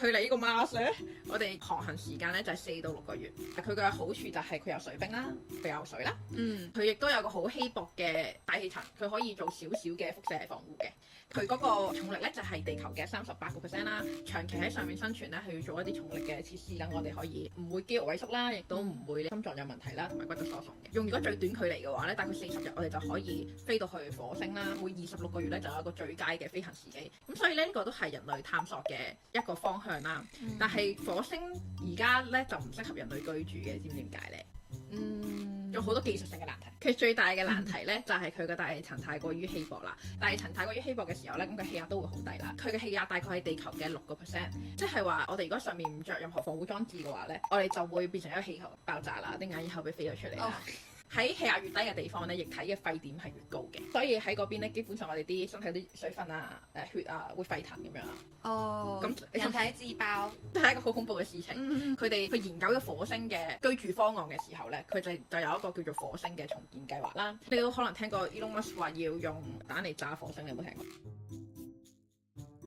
距離呢個 Mars 咧，我哋航行時間咧就係4到6個月。佢嘅好處就係佢有水冰啦，佢有水啦。佢亦都有個好稀薄嘅大氣層，佢可以做少少嘅輻射防護嘅。佢嗰個重力咧就係地球嘅38%啦。長期喺上面生存咧，係要做一啲重力嘅設施，等我哋可以唔會肌肉萎縮啦，亦都唔會心臟有問題啦，同埋骨質疏鬆嘅。用如果最短距離嘅話咧，大概40日我哋就可以飛到去火星啦。每26個月咧就有一個最佳嘅飛行時機。咁所以呢個都係人類探索嘅一個方向啦。但係火星而家咧就唔適合人類居住嘅，知唔知點解咧？有好多技術性嘅難題。佢最大嘅難題咧就係佢嘅大氣層太過於稀薄啦。大氣層太過於稀薄嘅時候咧，咁佢氣壓都會好低啦。佢嘅氣壓大概係地球嘅6%，即係話我哋如果上面唔着任何防護裝置嘅話咧，我哋就會變成一個氣球爆炸啦，啲眼耳口鼻飛咗出嚟啦。喺氣壓越低嘅地方咧，液體嘅沸點係越高嘅，所以喺嗰邊咧，基本上我哋啲身體啲水分啊、血啊會沸騰咁樣啊。咁人體自爆都係一個好恐怖嘅事情。佢哋去研究咗火星嘅居住方案嘅時候咧，佢就有一個叫做火星嘅重建計劃啦。你都可能聽過 Elon Musk 話要用彈嚟炸火星，你有冇聽過？